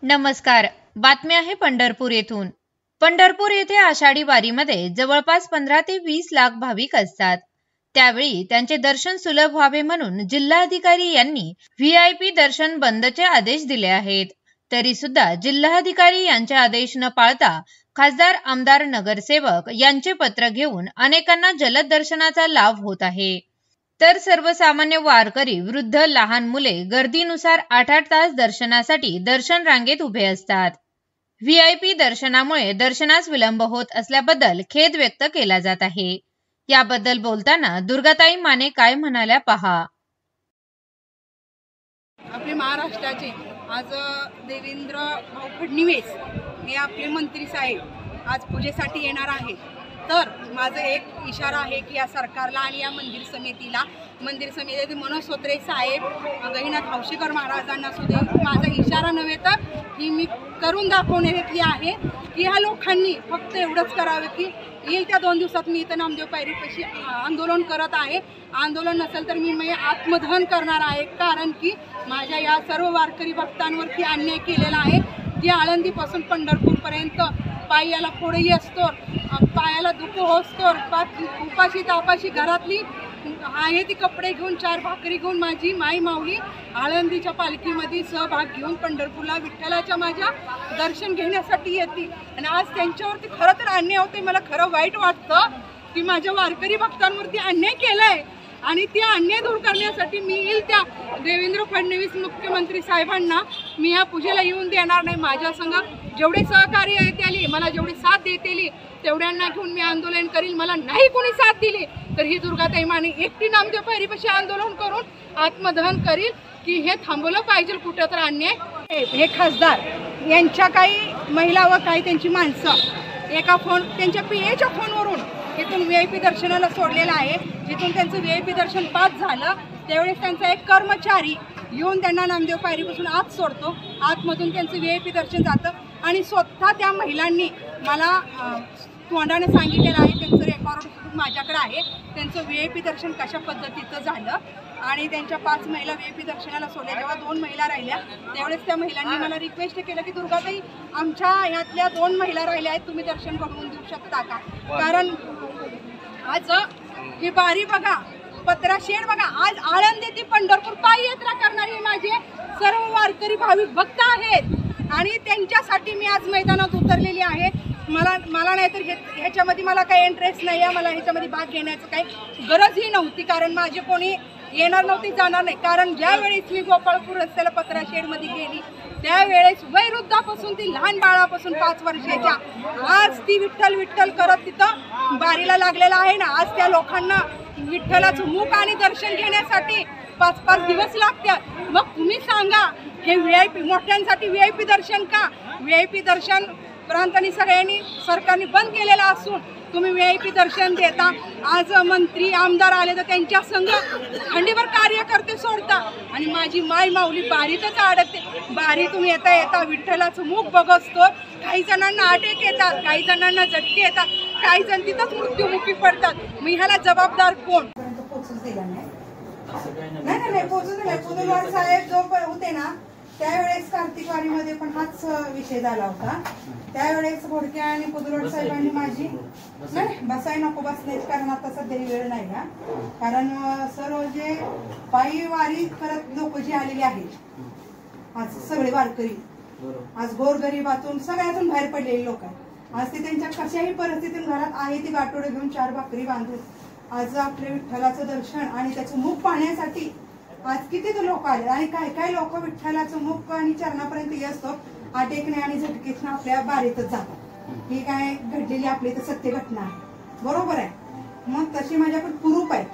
नमस्कार. बातमी आहे पंढरपूर येथून. पंढरपूर येथे आषाढी वारीमध्ये जवळपास 15 ते 20 लाख भाविक असतात. त्यावेळी त्यांचे दर्शन सुलभ व्हावे म्हणून जिल्हाधिकारी यांनी व्हीआयपी दर्शन बंदचे आदेश दिले आहेत. तरी सुद्धा जिल्हाधिकारी यांचे आदेश न पाळता खासदार, आमदार, नगरसेवक यांचे पत्र घेऊन अनेकांना जलद दर्शनाचा लाभ होत आहे. तर सर्वसामान्य वारकरी, वृद्ध, लहान मुले गर्दीनुसार 8-8 तास दर्शनासाठी दर्शन रांगेत उभे असतात. व्हीआयपी दर्शनामुळे दर्शनास विलंब होत असल्याबद्दल खेद व्यक्त केला जात आहे. याबद्दल बोलताना दुर्गाताई माने काय म्हणाल्या पहा. आपले महाराष्ट्राचे आज देवेंद्र फडणवीस हे आपले मंत्री साहेब आज पूजेसाठी येणार आहेत. तर माझं एक इशारा आहे की या सरकारला आणि या मंदिर समितीचे मनोज सोत्रे साहेब, गहिनाथ हौशीकर महाराजांना सुद्धा माझा इशारा नव्हे तर ही मी करून दाखवण्याची आहे की ह्या लोकांनी फक्त एवढंच करावं की येईल त्या 2 दिवसात मी इथं नामदेव पायरीपाशी आंदोलन करत आहे. आंदोलन नसेल तर मी आत्मदहन करणार आहे. कारण की माझ्या या सर्व वारकरी भक्तांवरती अन्याय केलेला आहे की आळंदीपासून पंढरपूरपर्यंत पायाला फोडही असतो, पायाला दुख असतो, उपाशी तापाशी घरातली आहे ती कपडे घेऊन 4 भाकरी घेऊन माझी माई माऊली आळंदीच्या पालखीमध्ये सहभाग घेऊन पंढरपूरला विठ्ठलाच्या माझ्या दर्शन घेण्यासाठी येते. आणि आज त्यांच्यावरती खरं तर अन्याय होते. मला खरं वाईट वाटतं की माझ्या वारकरी भक्तांवरती अन्याय केलाय आणि ते अन्याय दूर करण्यासाठी मी येईल त्या देवेंद्र फडणवीस मुख्यमंत्री साहेबांना मी या पूजेला येऊन देणार नाही. माझ्या संघ जेवढे सहकार्य येतील, मला जेवढी साथ देतील तेवढ्यांना घेऊन मी आंदोलन करील. मला नाही कोणी साथ दिली तर ही दुर्गाताई माने एकटी नामदेव पायरीपाशी आंदोलन करून आत्मदहन करील की हे थांबवलं पाहिजे कुठं तर अन्याय. हे खासदार यांच्या काही महिला व काही त्यांची माणसं एका फोन त्यांच्या पीएच्या फोनवरून इथून व्हीआयपी दर्शनाला सोडलेलं आहे. जिथून त्यांचं व्हीआयपी दर्शन पास झालं त्यावेळेस त्यांचा एक कर्मचारी येऊन त्यांना नामदेव पायरीपासून आत सोडतो. आतमधून त्यांचं व्हीआयपी दर्शन जातं आणि स्वतः त्या महिलांनी मला तोंडाने सांगितलेलं आहे. त्यांचं रेकॉर्ड माझ्याकडे आहे. त्यांचं व्हीआयपी दर्शन कशा पद्धतीचं झालं आणि त्यांच्या 5 महिला व्हीआयपी दर्शनाला सोडल्या. जेव्हा 2 महिला राहिल्या त्यावेळेस त्या महिलांनी मला रिक्वेस्ट केलं की दुर्गाताई आमच्या ह्यातल्या 2 महिला राहिल्या आहेत, तुम्ही दर्शन घडवून देऊ शकता का. कारण आज ही बारी बघा, पत्राशेड बघा, आज आळंदी ते पंढरपूर पायी यात्रा करणारे माझे सर्व वारकरी भाविक भक्त आहेत आणि त्यांच्यासाठी मी आज मैदानात उतरलेली आहे. मला नाही तर ह्याच्यामध्ये मला काही इंटरेस्ट नाही आहे. मला ह्याच्यामध्ये भाग घेण्याचं काही गरजही नव्हती. कारण माझे कोणी येणार नव्हती, जाणार नाही. कारण ज्या वेळेस मी गोपाळपूर रस्त्याला पत्राशेडमध्ये गेली त्यावेळेस वयोवृद्धापासून ती लहान बाळापासून 5 वर्षाच्या आज ती विठ्ठल विठ्ठल करत तिथं बारीला लागलेला आहे ना. आज त्या लोकांना विठ्ठलाचं मुख आणि दर्शन घेण्यासाठी 5-5 दिवस लागतात. मग तुम्ही सांगा हे व्हीआयपी मोठ्यांसाठी व्हीआयपी दर्शन का. व्हीआयपी दर्शन प्रांतांनी सगळ्यांनी सरकारने बंद केलेलं असून तुम्ही व्हीआयपी दर्शन देता. आज मंत्री आमदार आले तर त्यांच्या संघ खंडीभर कार्यकर्ते सोडता आणि माझी माय माऊली बारीतच अडकते. बारी तुम्ही येता येता विठ्ठलाचं मुख बघतो. काही जणांना अटॅक येतात, काही जणांना झटके येतात, काही जण तिथंच मृत्युमुखी पडतात. मी ह्याला जबाबदार कोण. नाही पोचून दिला. पुदुलवाड साहेब जो होते ना त्यावेळेस कार्तिक वारीमध्ये पण हाच विषय झाला होता. त्यावेळेस घोडके आणि पुदुलवाड साहेबांनी माझी नाही बसाय नको बसण्याची, कारण आता सध्या वेळ नाही का. कारण सर्व जे पायी वारी करत लोक जे आलेले आहेत आज सगळे वारकरी, आज गोरगरिबातून सगळ्यातून बाहेर पडलेले लोक आहेत. आज ते त्यांच्या कशाही परिस्थितीतून घरात आहे ती गाठोडे घेऊन 4 भाकरी बांधून आज आपल्या विठ्ठलाचं दर्शन आणि त्याचं मुख पाहण्यासाठी आज किती लोक आले. आणि काय लोक विठ्ठलाचं मुख आणि चरणापर्यंत येतो अटेकणे आणि झटकेतनं आपल्या बारीतच जातात. ही काय घडलेली आपली तर सत्य घटना आहे, बरोबर आहे. मग तशी माझ्याकडे प्रूफ आहे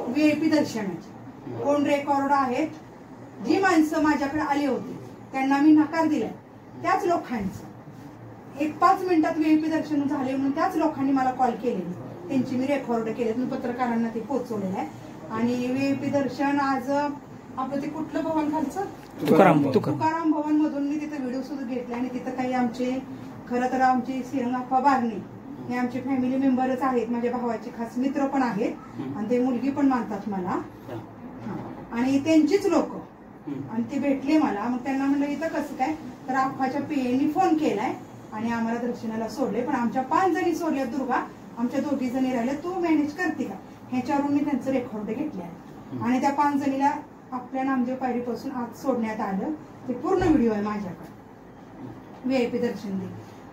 व्हीआयपी दर्शनाची. कोण रेकॉर्ड आहेत. जी माणसं माझ्याकडे आली होती त्यांना मी नकार दिलाय. त्याच लोकांचं 1-5 मिनिटात व्हीआयपी दर्शन झाले म्हणून त्याच लोकांनी मला कॉल केलेली, त्यांची मी रेकॉर्ड केले. मी पत्रकारांना ते पोहोचवलेलं आहे. आणि व्हीआयपी दर्शन आज आपलं ते कुठलं भवन खालचं तुकाराम भवन मधून मी तिथे व्हिडिओ सुद्धा घेतले. आणि तिथं काही आमचे खरं तर आमचे श्रीरंगाप्पा बारणे हे आमचे फॅमिली मेंबरच आहेत, माझ्या भावाचे खास मित्र पण आहेत आणि ते मुलगी पण मानतात मला आणि त्यांचीच लोक. आणि ते भेटले मला. मग त्यांना म्हणलं इथं कसं काय, तर आप्पाच्या पीएनी फोन केलाय आणि आम्हाला दर्शनाला सोडले, पण आमच्या 5 जणी सोडल्या दुर्गा, आमच्या 2 जणी राहिल्या, तू मॅनेज करते का, ह्याच्यावरून मी त्यांचं रेकॉर्ड घेतले आणि त्या 5 जणीला आपल्या नामदेव पायरीपासून आज सोडण्यात आलं. ते पूर्ण व्हिडिओ आहे माझ्याकडे, व्हीआयपी दर्शन दे.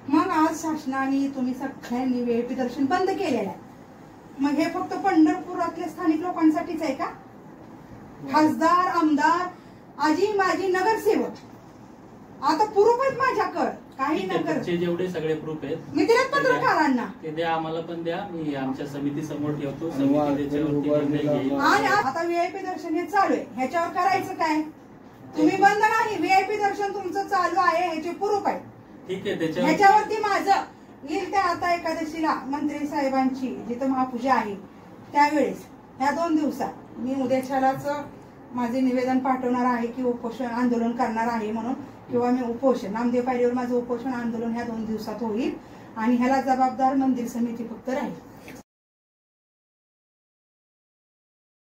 मग आज शासनाने तुम्ही सगळ्यांनी व्हीआयपी दर्शन बंद केलेलं आहे. मग हे फक्त पंढरपुरातल्या स्थानिक लोकांसाठीच आहे का? खासदार, आमदार, आजी माजी नगरसेवक आता प्रूफ आहेत माझ्याकडे, काही नगर जेवढे सगळे प्रूफ आहेत मी दिलेत पत्रकारांना, ते द्या, आम्हाला पण द्या, मी आमच्या समिती समोर ठेवतो, समिती त्याच्यावरती निर्णय घेईल. आणि आता व्हीआयपी दर्शन हे चालू आहे, ह्याच्यावर करायचं काय? तुम्ही बंद नाही, व्हीआयपी दर्शन तुमचं चालू आहे, ह्याचे प्रूफ आहे. ठीक आहे, ह्याच्यावरती माझं येईल त्या आता एकादशीला मंत्री साहेबांची जिथं महापूजा आहे त्यावेळेस ह्या 2 दिवसात मी उद्याच्यालाच माझे निवेदन पाठवणार आहे की उपोषण आंदोलन करणार आहे म्हणून, किंवा मी उपोषण नामदेव पायरीवर माझं उपोषण आंदोलन ह्या 2 दिवसात होईल आणि ह्याला जबाबदार मंदिर समिती फक्त राहील.